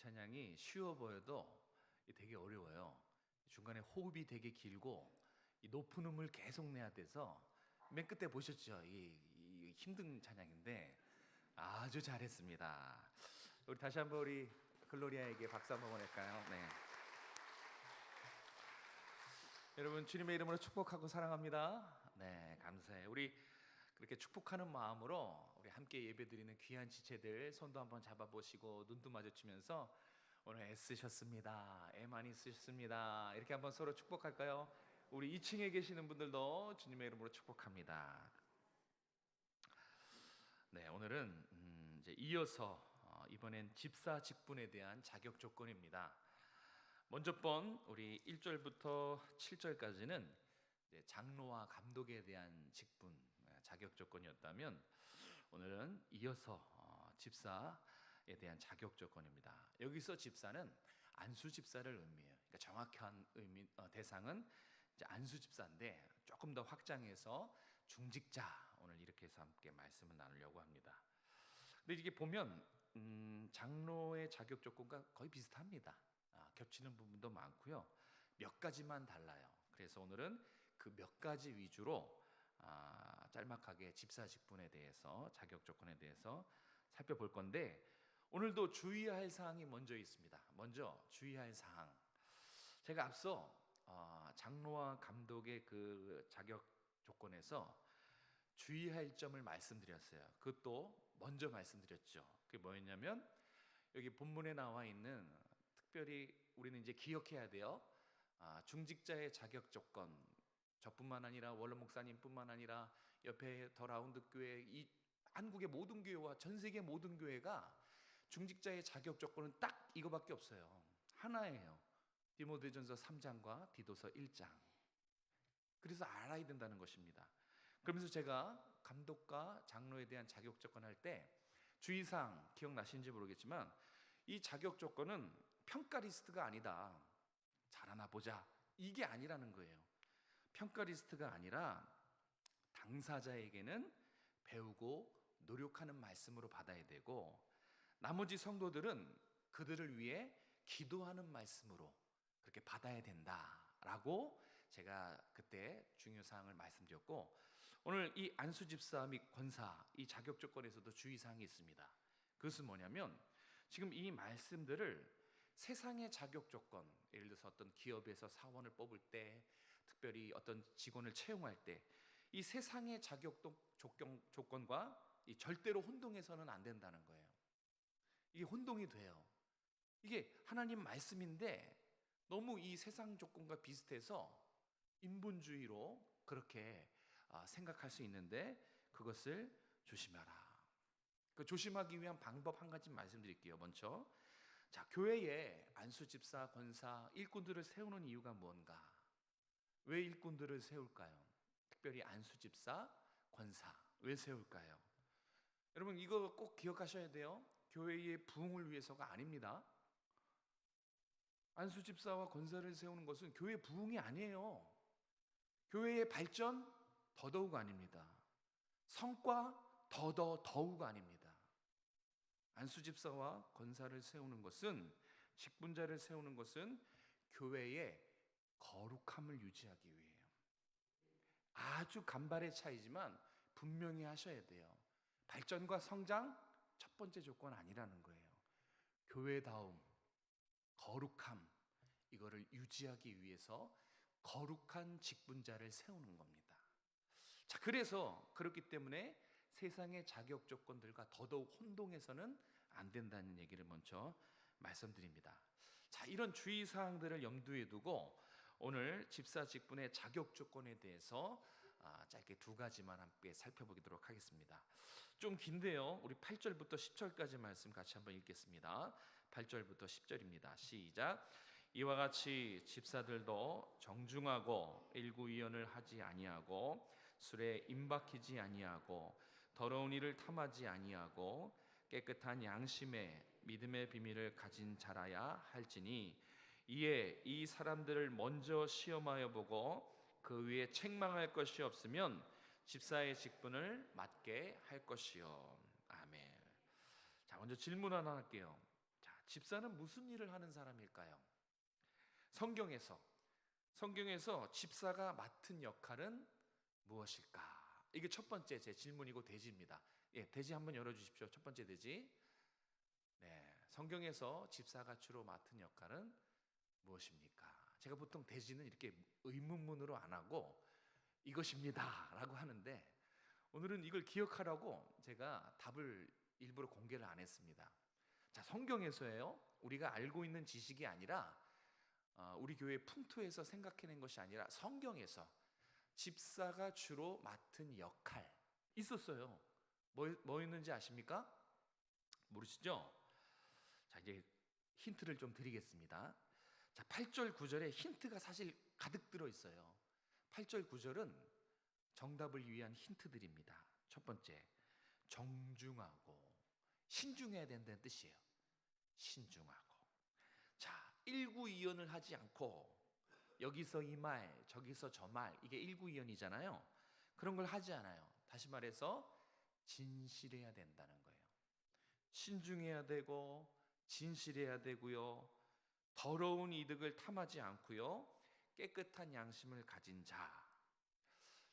찬양이 쉬워 보여도 되게 어려워요. 중간에 호흡이 되게 길고 이 높은 음을 계속 내야 돼서 맨 끝에 보셨죠? 이 힘든 찬양인데 아주 잘했습니다. 우리 다시 한번 우리 글로리아에게 박수 한번 보낼까요? 네. 여러분 주님의 이름으로 축복하고 사랑합니다. 네, 감사해요. 우리 그렇게 축복하는 마음으로 우리 함께 예배드리는 귀한 지체들 손도 한번 잡아보시고 눈도 마주치면서 오늘 애쓰셨습니다. 애 많이 쓰셨습니다. 이렇게 한번 서로 축복할까요? 우리 2층에 계시는 분들도 주님의 이름으로 축복합니다. 네, 오늘은 이제 이어서 이번엔 집사 직분에 대한 자격 조건입니다. 먼저 번 우리 1절부터 7절까지는 장로와 감독에 대한 직분 자격 조건이었다면 오늘은 이어서 집사에 대한 자격 조건입니다. 여기서 집사는 안수 집사를 의미해요. 그러니까 정확한 대상은 이제 안수 집사인데 조금 더 확장해서 중직자 오늘 이렇게 해서 함께 말씀을 나누려고 합니다. 근데 이게 보면 장로의 자격 조건과 거의 비슷합니다. 겹치는 부분도 많고요. 몇 가지만 달라요. 그래서 오늘은 그 몇 가지 위주로 짤막하게 집사 직분에 대해서 자격 조건에 대해서 살펴볼 건데 오늘도 주의할 사항이 먼저 있습니다. 먼저 주의할 사항. 제가 앞서 장로와 감독의 그 자격 조건에서 주의할 점을 말씀드렸어요. 그것도 먼저 말씀드렸죠. 그게 뭐였냐면 여기 본문에 나와 있는 특별히 우리는 이제 기억해야 돼요. 중직자의 자격 조건 저뿐만 아니라 원로 목사님뿐만 아니라 옆에 더 라운드 교회 이 한국의 모든 교회와 전 세계 모든 교회가 중직자의 자격 조건은 딱 이거밖에 없어요. 하나예요. 디모데전서 3장과 디도서 1장. 그래서 알아야 된다는 것입니다. 그러면서 제가 감독과 장로에 대한 자격 조건 할 때 주의사항 기억나시는지 모르겠지만 이 자격 조건은 평가 리스트가 아니다. 잘하나 보자. 이게 아니라는 거예요. 평가 리스트가 아니라 당사자에게는 배우고 노력하는 말씀으로 받아야 되고 나머지 성도들은 그들을 위해 기도하는 말씀으로 그렇게 받아야 된다라고 제가 그때 중요사항을 말씀드렸고 오늘 이 안수집사 및 권사 이 자격 조건에서도 주의사항이 있습니다. 그것은 뭐냐면 지금 이 말씀들을 세상의 자격 조건, 예를 들어서 어떤 기업에서 사원을 뽑을 때 특별히 어떤 직원을 채용할 때 이 세상의 자격 조건과 이 절대로 혼동해서는 안 된다는 거예요. 이게 혼동이 돼요. 이게 하나님 말씀인데 너무 이 세상 조건과 비슷해서 인본주의로 그렇게 생각할 수 있는데 그것을 조심하라. 그 조심하기 위한 방법 한 가지 말씀드릴게요. 먼저 자, 교회에 안수집사, 권사, 일꾼들을 세우는 이유가 뭔가? 왜 일꾼들을 세울까요? 특별히 안수집사, 권사 왜 세울까요? 여러분 이거 꼭 기억하셔야 돼요. 교회의 부흥을 위해서가 아닙니다. 안수집사와 권사를 세우는 것은 교회 부흥이 아니에요. 교회의 발전 더더욱 아닙니다. 성과 더욱 아닙니다. 안수집사와 권사를 세우는 것은 직분자를 세우는 것은 교회의 거룩함을 유지하기 위해요. 아주 간발의 차이지만 분명히 하셔야 돼요. 발전과 성장 첫 번째 조건 아니라는 거예요. 교회다움, 거룩함 이거를 유지하기 위해서 거룩한 직분자를 세우는 겁니다. 자, 그래서 그렇기 때문에 세상의 자격 조건들과 더더욱 혼동해서는 안 된다는 얘기를 먼저 말씀드립니다. 자, 이런 주의 사항들을 염두에 두고 오늘 집사 직분의 자격 조건에 대해서 짧게 두 가지만 함께 살펴보도록 하겠습니다. 좀 긴데요. 우리 8절부터 10절까지 말씀 같이 한번 읽겠습니다. 8절부터 10절입니다. 시작. 이와 같이 집사들도 정중하고 일구이연을 하지 아니하고 술에 임박히지 아니하고 더러운 일을 탐하지 아니하고 깨끗한 양심에 믿음의 비밀을 가진 자라야 할지니 이에 이 사람들을 먼저 시험하여 보고 그 위에 책망할 것이 없으면 집사의 직분을 맡게 할 것이요. 아멘. 자, 먼저 질문 하나 할게요. 자, 집사는 무슨 일을 하는 사람일까요? 성경에서 성경에서 집사가 맡은 역할은 무엇일까? 이게 첫 번째 제 질문이고 대지입니다. 예, 대지 한번 열어주십시오. 첫 번째 대지. 네, 성경에서 집사가 주로 맡은 역할은 무엇입니까? 제가 보통 대지는 이렇게 의문문으로 안 하고 이것입니다라고 하는데 오늘은 이걸 기억하라고 제가 답을 일부러 공개를 안 했습니다. 자, 성경에서예요. 우리가 알고 있는 지식이 아니라 우리 교회 풍토에서 생각해낸 것이 아니라 성경에서 집사가 주로 맡은 역할 있었어요. 뭐였는지 아십니까? 모르시죠? 자, 이제 힌트를 좀 드리겠습니다. 자, 8절 9절에 힌트가 사실 가득 들어 있어요. 8절 9절은 정답을 위한 힌트들입니다. 첫 번째, 정중하고 신중해야 된다는 뜻이에요. 신중하고. 자, 일구이연을 하지 않고 여기서 이 말, 저기서 저 말, 이게 일구이연이잖아요. 그런 걸 하지 않아요. 다시 말해서 진실해야 된다는 거예요. 신중해야 되고 진실해야 되고요. 더러운 이득을 탐하지 않고요. 깨끗한 양심을 가진 자.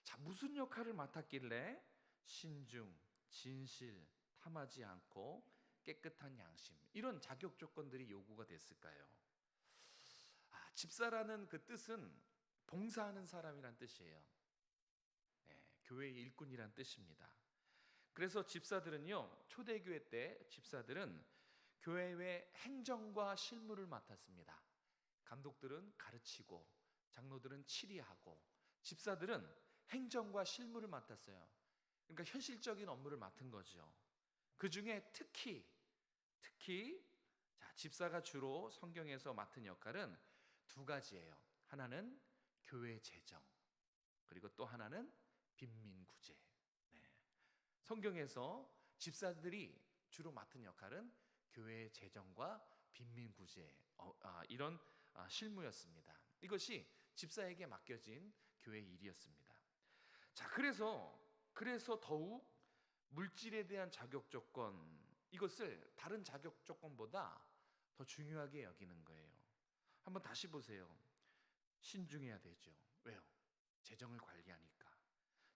자, 무슨 역할을 맡았길래 신중, 진실, 탐하지 않고 깨끗한 양심, 이런 자격 조건들이 요구가 됐을까요? 집사라는 그 뜻은 봉사하는 사람이란 뜻이에요. 네, 교회의 일꾼이란 뜻입니다. 그래서 집사들은요, 초대교회 때 집사들은 교회의 행정과 실무를 맡았습니다. 감독들은 가르치고 장로들은 치리하고 집사들은 행정과 실무를 맡았어요. 그러니까 현실적인 업무를 맡은 거죠. 그 중에 특히 자, 집사가 주로 성경에서 맡은 역할은 두 가지예요. 하나는 교회 재정, 그리고 또 하나는 빈민구제. 네. 성경에서 집사들이 주로 맡은 역할은 교회 재정과 빈민구제, 이런 실무였습니다. 이것이 집사에게 맡겨진 교회 일이었습니다. 자, 그래서 더욱 물질에 대한 자격 조건, 이것을 다른 자격 조건보다 더 중요하게 여기는 거예요. 한번 다시 보세요. 신중해야 되죠. 왜요? 재정을 관리하니까.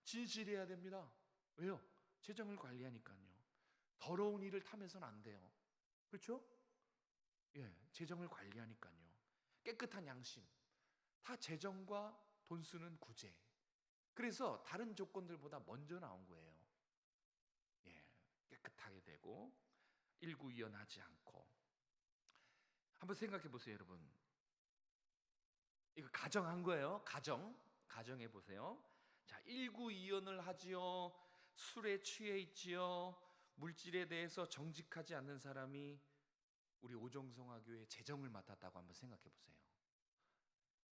진실해야 됩니다. 왜요? 재정을 관리하니까요. 더러운 일을 탐해서는 안 돼요. 그렇죠? 예, 재정을 관리하니까요. 깨끗한 양심, 다 재정과 돈 쓰는 구제. 그래서 다른 조건들보다 먼저 나온 거예요. 예, 깨끗하게 되고 일구이연하지 않고. 한번 생각해 보세요, 여러분. 이거 가정한 거예요. 가정해 보세요. 자, 일구이연을 하지요. 술에 취해 있지요. 물질에 대해서 정직하지 않는 사람이 우리 오정성화교회 재정을 맡았다고 한번 생각해 보세요.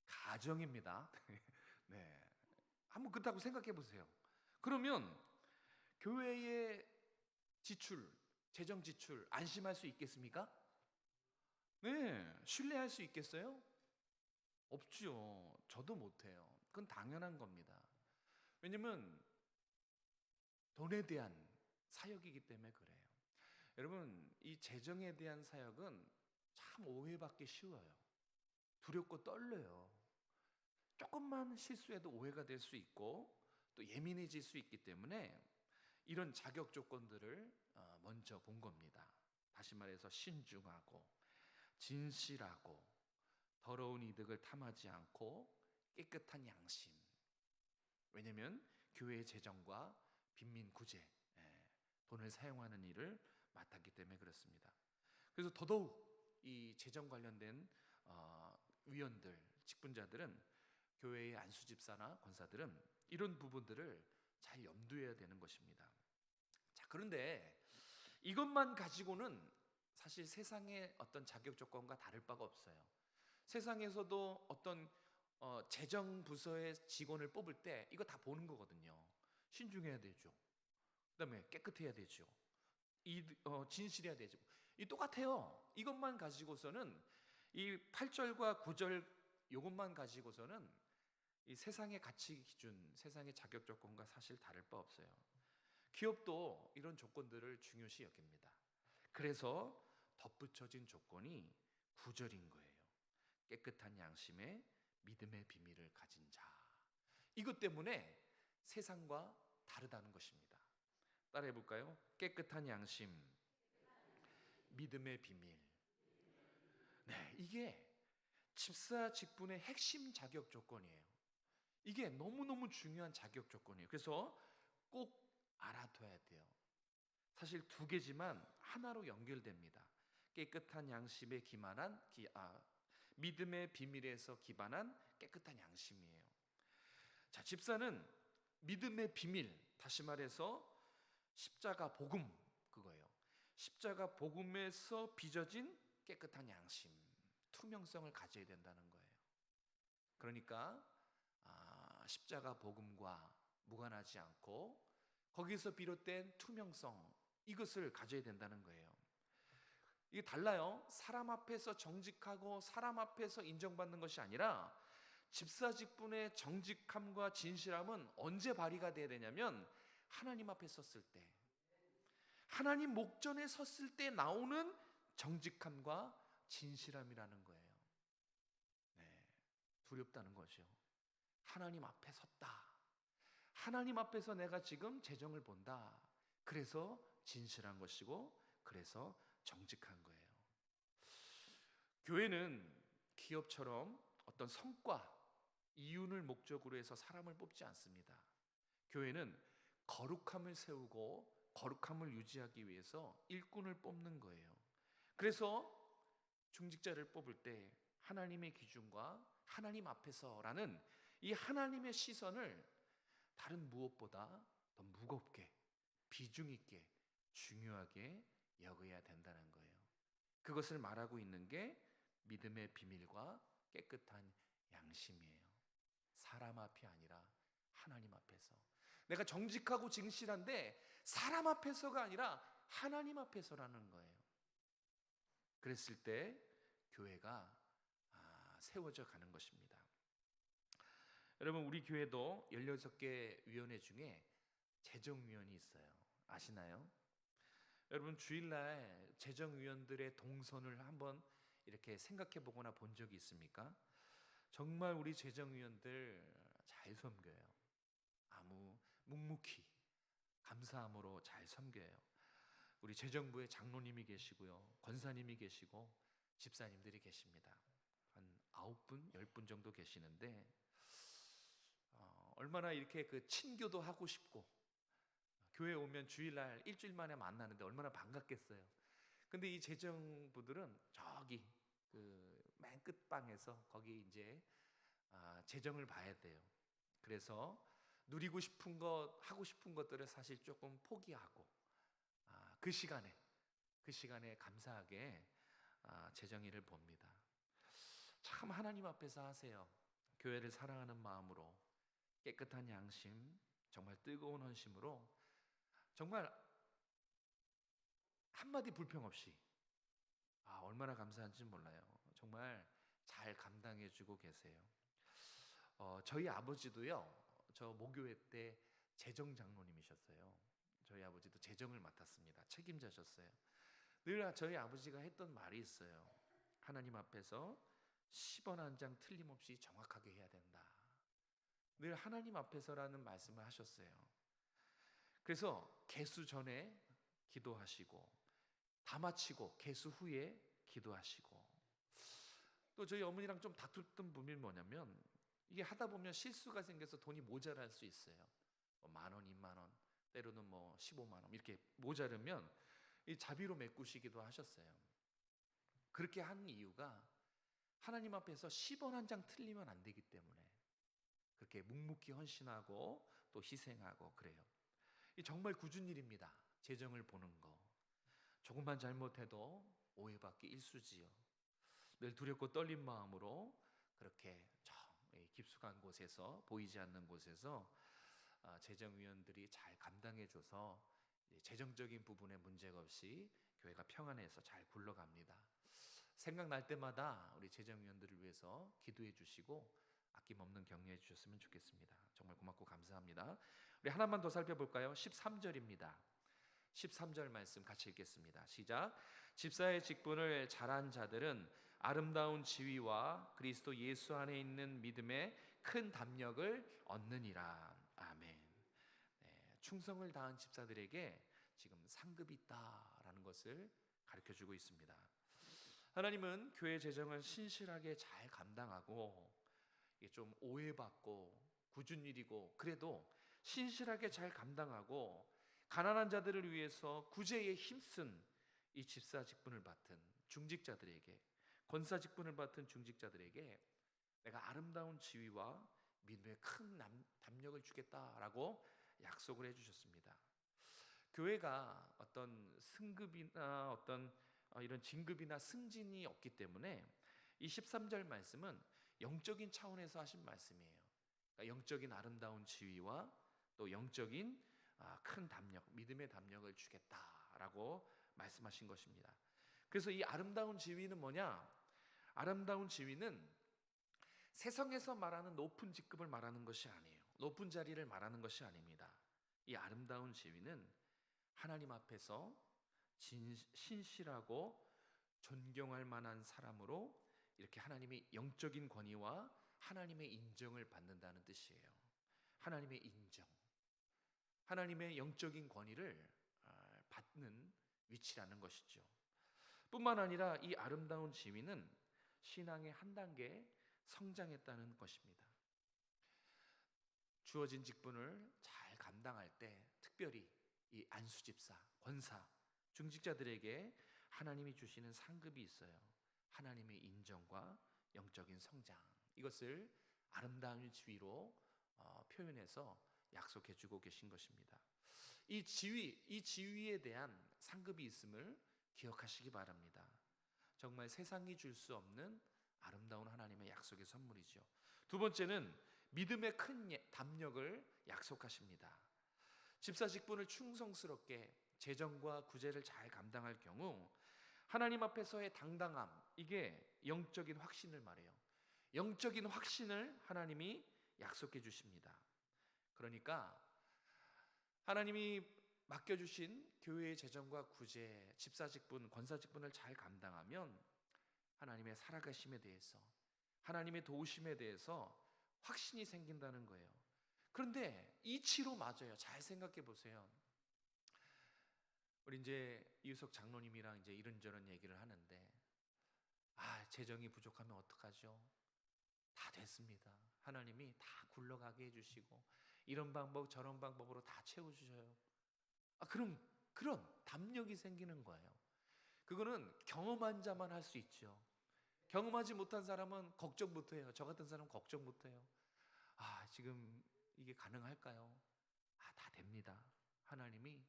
가정입니다. 네, 한번 그렇다고 생각해 보세요. 그러면 교회의 지출, 재정 지출 안심할 수 있겠습니까? 네, 신뢰할 수 있겠어요? 없죠. 저도 못해요. 그건 당연한 겁니다. 왜냐면 돈에 대한 사역이기 때문에 그래요. 여러분, 이 재정에 대한 사역은 참 오해받기 쉬워요. 두렵고 떨려요. 조금만 실수해도 오해가 될 수 있고 또 예민해질 수 있기 때문에 이런 자격 조건들을 먼저 본 겁니다. 다시 말해서 신중하고 진실하고 더러운 이득을 탐하지 않고 깨끗한 양심. 왜냐하면 교회의 재정과 빈민구제, 돈을 사용하는 일을 맡았기 때문에 그렇습니다. 그래서 더더욱 이 재정 관련된 위원들, 직분자들은 교회의 안수집사나 권사들은 이런 부분들을 잘 염두해야 되는 것입니다. 자, 그런데 이것만 가지고는 사실 세상의 어떤 자격 조건과 다를 바가 없어요. 세상에서도 어떤 재정 부서의 직원을 뽑을 때 이거 다 보는 거거든요. 신중해야 되죠. 그다음에 깨끗해야 되죠. 진실해야 되죠. 이 똑같아요. 이것만 가지고서는 이 8절과 9절 이것만 가지고서는 이 세상의 가치 기준, 세상의 자격 조건과 사실 다를 바 없어요. 기업도 이런 조건들을 중요시 여깁니다. 그래서 덧붙여진 조건이 9절인 거예요. 깨끗한 양심에 믿음의 비밀을 가진 자. 이것 때문에 세상과 다르다는 것입니다. 따라해 볼까요? 깨끗한 양심, 믿음의 비밀. 네, 이게 집사 직분의 핵심 자격 조건이에요. 이게 너무너무 중요한 자격 조건이에요. 그래서 꼭 알아둬야 돼요. 사실 두 개지만 하나로 연결됩니다. 깨끗한 양심에 기반한 믿음의 비밀에서 기반한 깨끗한 양심이에요. 자, 집사는 믿음의 비밀, 다시 말해서 십자가 복음, 그거예요. 십자가 복음에서 빚어진 깨끗한 양심, 투명성을 가져야 된다는 거예요. 그러니까 십자가 복음과 무관하지 않고 거기서 비롯된 투명성, 이것을 가져야 된다는 거예요. 이게 달라요. 사람 앞에서 정직하고 사람 앞에서 인정받는 것이 아니라 집사 직분의 정직함과 진실함은 언제 발휘가 돼야 되냐면 하나님 앞에 섰을 때, 하나님 목전에 섰을 때 나오는 정직함과 진실함이라는 거예요. 네, 두렵다는 거죠. 하나님 앞에 섰다. 하나님 앞에서 내가 지금 재정을 본다. 그래서 진실한 것이고, 그래서 정직한 거예요. 교회는 기업처럼 어떤 성과, 이윤을 목적으로 해서 사람을 뽑지 않습니다. 교회는 거룩함을 세우고 거룩함을 유지하기 위해서 일꾼을 뽑는 거예요. 그래서 중직자를 뽑을 때 하나님의 기준과 하나님 앞에서라는 이 하나님의 시선을 다른 무엇보다 더 무겁게, 비중 있게, 중요하게 여겨야 된다는 거예요. 그것을 말하고 있는 게 믿음의 비밀과 깨끗한 양심이에요. 사람 앞이 아니라 하나님 앞에서. 내가 정직하고 진실한데 사람 앞에서가 아니라 하나님 앞에서라는 거예요. 그랬을 때 교회가 세워져 가는 것입니다. 여러분, 우리 교회도 16개 위원회 중에 재정위원이 있어요. 아시나요? 여러분, 주일날 재정위원들의 동선을 한번 이렇게 생각해 보거나 본 적이 있습니까? 정말 우리 재정위원들 잘 섬겨요. 묵묵히 감사함으로 잘 섬겨요. 우리 재정부에 장로님이 계시고요, 권사님이 계시고 집사님들이 계십니다. 한 9분, 10분 정도 계시는데 얼마나 이렇게 그 친교도 하고 싶고 교회 오면 주일날 일주일 만에 만나는데 얼마나 반갑겠어요. 근데 이 재정부들은 저기 그 맨 끝방에서 거기 이제 재정을 봐야 돼요. 그래서 누리고 싶은 것, 하고 싶은 것들을 사실 조금 포기하고 그 시간에 감사하게 재정일을 봅니다. 참 하나님 앞에서 하세요. 교회를 사랑하는 마음으로, 깨끗한 양심, 정말 뜨거운 헌심으로, 정말 한마디 불평 없이 얼마나 감사한지 몰라요. 정말 잘 감당해주고 계세요. 저희 아버지도요, 저 모교회 때 재정 장로님이셨어요. 저희 아버지도 재정을 맡았습니다. 책임자셨어요. 늘 저희 아버지가 했던 말이 있어요. 하나님 앞에서 10원 한 장 틀림없이 정확하게 해야 된다. 늘 하나님 앞에서라는 말씀을 하셨어요. 그래서 개수 전에 기도하시고 다 마치고 개수 후에 기도하시고, 또 저희 어머니랑 좀 다투던 부분이 뭐냐면 이게 하다 보면 실수가 생겨서 돈이 모자랄 수 있어요. 뭐 10,000원, 20,000원, 때로는 뭐 15만 원 이렇게 모자르면 이 자비로 메꾸시기도 하셨어요. 그렇게 한 이유가 하나님 앞에서 10원 한 장 틀리면 안 되기 때문에 그렇게 묵묵히 헌신하고 또 희생하고 그래요. 이 정말 굳은 일입니다. 재정을 보는 거. 조금만 잘못해도 오해받기 일쑤지요. 늘 두렵고 떨린 마음으로 그렇게 깊숙한 곳에서, 보이지 않는 곳에서 재정위원들이 잘 감당해줘서 재정적인 부분에 문제가 없이 교회가 평안해서 잘 굴러갑니다. 생각날 때마다 우리 재정위원들을 위해서 기도해 주시고 아낌없는 격려해 주셨으면 좋겠습니다. 정말 고맙고 감사합니다. 우리 하나만 더 살펴볼까요? 13절입니다. 13절 말씀 같이 읽겠습니다. 시작. 집사의 직분을 잘한 자들은 아름다운 지위와 그리스도 예수 안에 있는 믿음의 큰 담력을 얻느니라. 아멘. 네, 충성을 다한 집사들에게 지금 상급이 있다라는 것을 가르쳐 주고 있습니다. 하나님은 교회 재정을 신실하게 잘 감당하고, 이게 좀 오해받고 굳은 일이고 그래도 신실하게 잘 감당하고 가난한 자들을 위해서 구제에 힘쓴 이 집사 직분을 맡은 중직자들에게, 권사 직분을 맡은 중직자들에게 내가 아름다운 지위와 믿음의 큰 담력을 주겠다라고 약속을 해주셨습니다. 교회가 어떤 승급이나 어떤 이런 진급이나 승진이 없기 때문에 이 13절 말씀은 영적인 차원에서 하신 말씀이에요. 그러니까 영적인 아름다운 지위와 또 영적인 큰 담력, 믿음의 담력을 주겠다라고 말씀하신 것입니다. 그래서 이 아름다운 지위는 뭐냐? 아름다운 지위는 세상에서 말하는 높은 직급을 말하는 것이 아니에요. 높은 자리를 말하는 것이 아닙니다. 이 아름다운 지위는 하나님 앞에서 신실하고 존경할 만한 사람으로 이렇게 하나님의 영적인 권위와 하나님의 인정을 받는다는 뜻이에요. 하나님의 인정, 하나님의 영적인 권위를 받는 위치라는 것이죠. 뿐만 아니라 이 아름다운 지위는 신앙의 한 단계 성장했다는 것입니다. 주어진 직분을 잘 감당할 때 특별히 이 안수집사, 권사, 중직자들에게 하나님이 주시는 상급이 있어요. 하나님의 인정과 영적인 성장, 이것을 아름다운 지위로 표현해서 약속해 주고 계신 것입니다. 이 지위에 대한 상급이 있음을 기억하시기 바랍니다. 정말 세상이 줄 수 없는 아름다운 하나님의 약속의 선물이죠. 두 번째는 믿음의 큰 담력을 약속하십니다. 집사 직분을 충성스럽게 재정과 구제를 잘 감당할 경우 하나님 앞에서의 당당함, 이게 영적인 확신을 말해요. 영적인 확신을 하나님이 약속해 주십니다. 그러니까 하나님이 맡겨주신 교회의 재정과 구제, 집사 직분, 권사 직분을 잘 감당하면 하나님의 살아가심에 대해서, 하나님의 도우심에 대해서 확신이 생긴다는 거예요. 그런데 이치로 맞아요. 잘 생각해 보세요. 우리 이제 이유석 장로님이랑 이제 이런저런 얘기를 하는데, 재정이 부족하면 어떡하죠? 다 됐습니다. 하나님이 다 굴러가게 해주시고 이런 방법 저런 방법으로 다 채워주셔요. 그럼 그런 담력이 생기는 거예요. 그거는 경험한 자만 할 수 있죠. 경험하지 못한 사람은 걱정부터 해요. 저 같은 사람은 걱정부터 해요. 지금 이게 가능할까요? 다 됩니다. 하나님이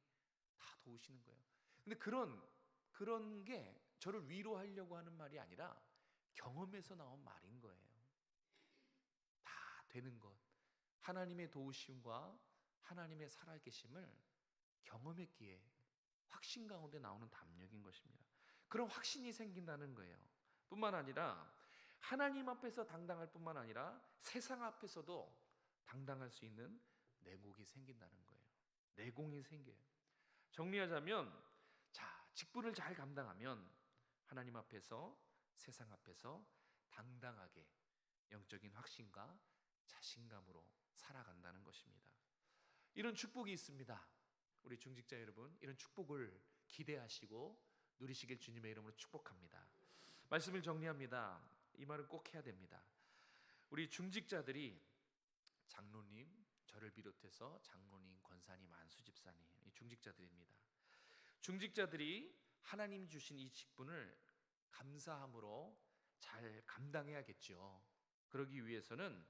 다 도우시는 거예요. 근데 그런 게 저를 위로하려고 하는 말이 아니라 경험에서 나온 말인 거예요. 다 되는 것, 하나님의 도우심과 하나님의 살아계심을 경험했기에 확신 가운데 나오는 담력인 것입니다. 그런 확신이 생긴다는 거예요. 뿐만 아니라 하나님 앞에서 당당할 뿐만 아니라 세상 앞에서도 당당할 수 있는 내공이 생긴다는 거예요. 내공이 생겨요. 정리하자면, 직분을 잘 감당하면 하나님 앞에서, 세상 앞에서 당당하게 영적인 확신과 자신감으로 살아간다는 것입니다. 이런 축복이 있습니다. 우리 중직자 여러분, 이런 축복을 기대하시고 누리시길 주님의 이름으로 축복합니다. 말씀을 정리합니다. 이 말은 꼭 해야 됩니다. 우리 중직자들이, 장로님, 저를 비롯해서 장로님, 권사님, 안수집사님, 이 중직자들입니다. 중직자들이 하나님 주신 이 직분을 감사함으로 잘 감당해야겠죠. 그러기 위해서는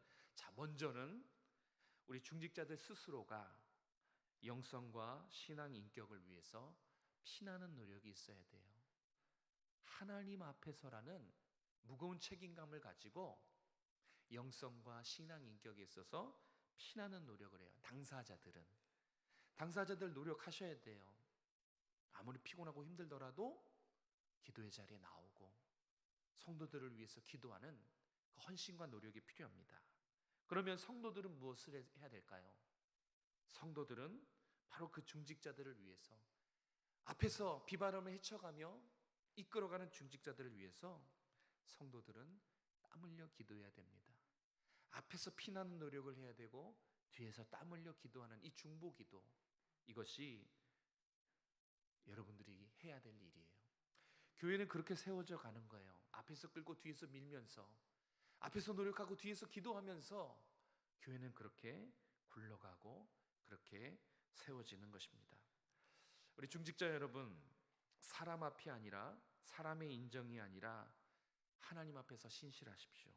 먼저는 우리 중직자들 스스로가 영성과 신앙 인격을 위해서 피나는 노력이 있어야 돼요. 하나님 앞에서라는 무거운 책임감을 가지고 영성과 신앙 인격에 있어서 피나는 노력을 해요. 당사자들 노력하셔야 돼요. 아무리 피곤하고 힘들더라도 기도의 자리에 나오고 성도들을 위해서 기도하는 그 헌신과 노력이 필요합니다. 그러면 성도들은 무엇을 해야 될까요? 성도들은 바로 그 중직자들을 위해서 앞에서 비바람을 헤쳐가며 이끌어가는 중직자들을 위해서 성도들은 땀 흘려 기도해야 됩니다. 앞에서 피나는 노력을 해야 되고 뒤에서 땀 흘려 기도하는 이 중보기도, 이것이 여러분들이 해야 될 일이에요. 교회는 그렇게 세워져 가는 거예요. 앞에서 끌고 뒤에서 밀면서, 앞에서 노력하고 뒤에서 기도하면서 교회는 그렇게 굴러가고 그렇게 세워지는 것입니다. 우리 중직자 여러분, 사람 앞이 아니라, 사람의 인정이 아니라 하나님 앞에서 신실하십시오.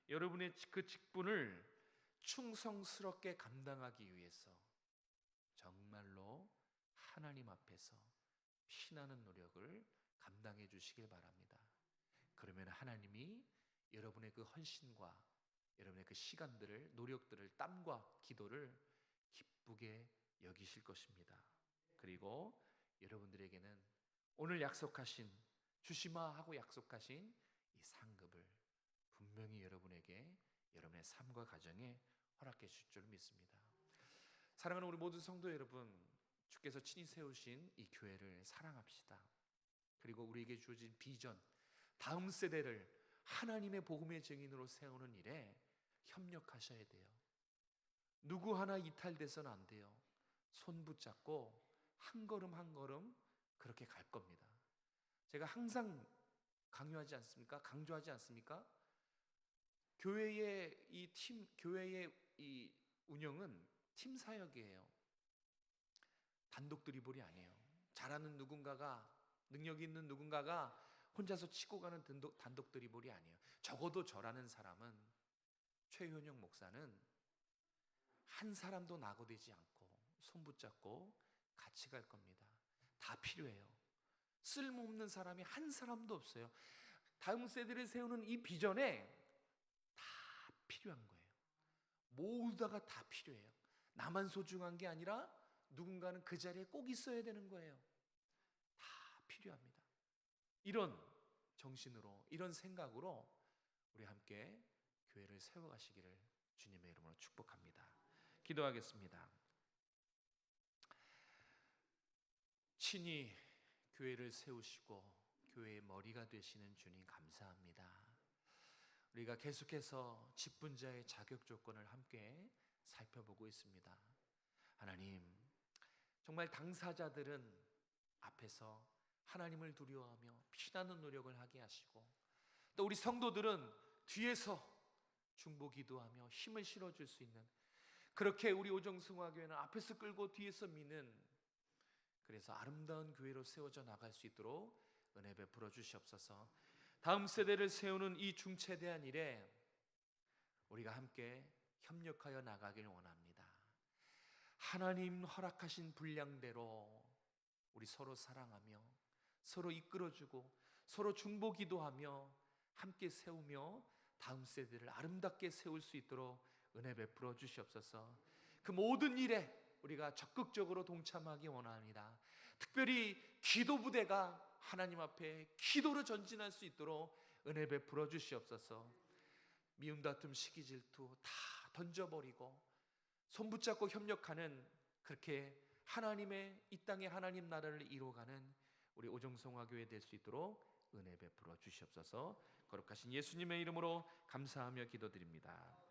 여러분의 그 직분을 충성스럽게 감당하기 위해서 정말로 하나님 앞에서 피나는 노력을 감당해 주시길 바랍니다. 그러면 하나님이 여러분의 그 헌신과 여러분의 그 시간들을, 노력들을, 땀과 기도를 기쁘게 여기실 것입니다. 그리고 여러분들에게는 오늘 약속하신, 주시마 하고 약속하신 이 상급을 분명히 여러분에게, 여러분의 삶과 가정에 허락해 주실 줄 믿습니다. 사랑하는 우리 모든 성도 여러분, 주께서 친히 세우신 이 교회를 사랑합시다. 그리고 우리에게 주어진 비전, 다음 세대를 하나님의 복음의 증인으로 세우는 일에 협력하셔야 돼요. 누구 하나 이탈돼서는 안 돼요. 손 붙잡고 한 걸음 한 걸음 그렇게 갈 겁니다. 제가 항상 강요하지 않습니까? 강조하지 않습니까? 교회의 교회의 이 운영은 팀 사역이에요. 단독 드리블이 아니에요. 잘하는 누군가가, 능력 있는 누군가가 혼자서 치고 가는 단독 드리블이 아니에요. 적어도 저라는 사람은, 최현영 목사는 한 사람도 낙오되지 않고 손 붙잡고 같이 갈 겁니다. 다 필요해요. 쓸모없는 사람이 한 사람도 없어요. 다음 세대를 세우는 이 비전에 다 필요한 거예요. 모두가 다 필요해요. 나만 소중한 게 아니라 누군가는 그 자리에 꼭 있어야 되는 거예요. 다 필요합니다. 이런 정신으로, 이런 생각으로 우리 함께 교회를 세워가시기를 주님의 이름으로 축복합니다. 기도하겠습니다. 친히 교회를 세우시고 교회의 머리가 되시는 주님 감사합니다. 우리가 계속해서 직분자의 자격 조건을 함께 살펴보고 있습니다. 하나님, 정말 당사자들은 앞에서 하나님을 두려워하며 피나는 노력을 하게 하시고, 또 우리 성도들은 뒤에서 중보 기도하며 힘을 실어줄 수 있는, 그렇게 우리 오정승화교회는 앞에서 끌고 뒤에서 미는, 그래서 아름다운 교회로 세워져 나갈 수 있도록 은혜 베풀어 주시옵소서. 다음 세대를 세우는 이 중체대한 일에 우리가 함께 협력하여 나가길 원합니다. 하나님 허락하신 분량대로 우리 서로 사랑하며 서로 이끌어주고 서로 중보 기도하며 함께 세우며 다음 세대를 아름답게 세울 수 있도록 은혜 베풀어 주시옵소서. 그 모든 일에 우리가 적극적으로 동참하기 원합니다. 특별히 기도 부대가 하나님 앞에 기도로 전진할 수 있도록 은혜 베풀어 주시옵소서. 미움, 다툼, 시기, 질투 다 던져버리고 손 붙잡고 협력하는, 그렇게 하나님의 이 땅의 하나님 나라를 이루어가는 우리 오정성화교회 될 수 있도록 은혜 베풀어 주시옵소서. 거룩하신 예수님의 이름으로 감사하며 기도드립니다.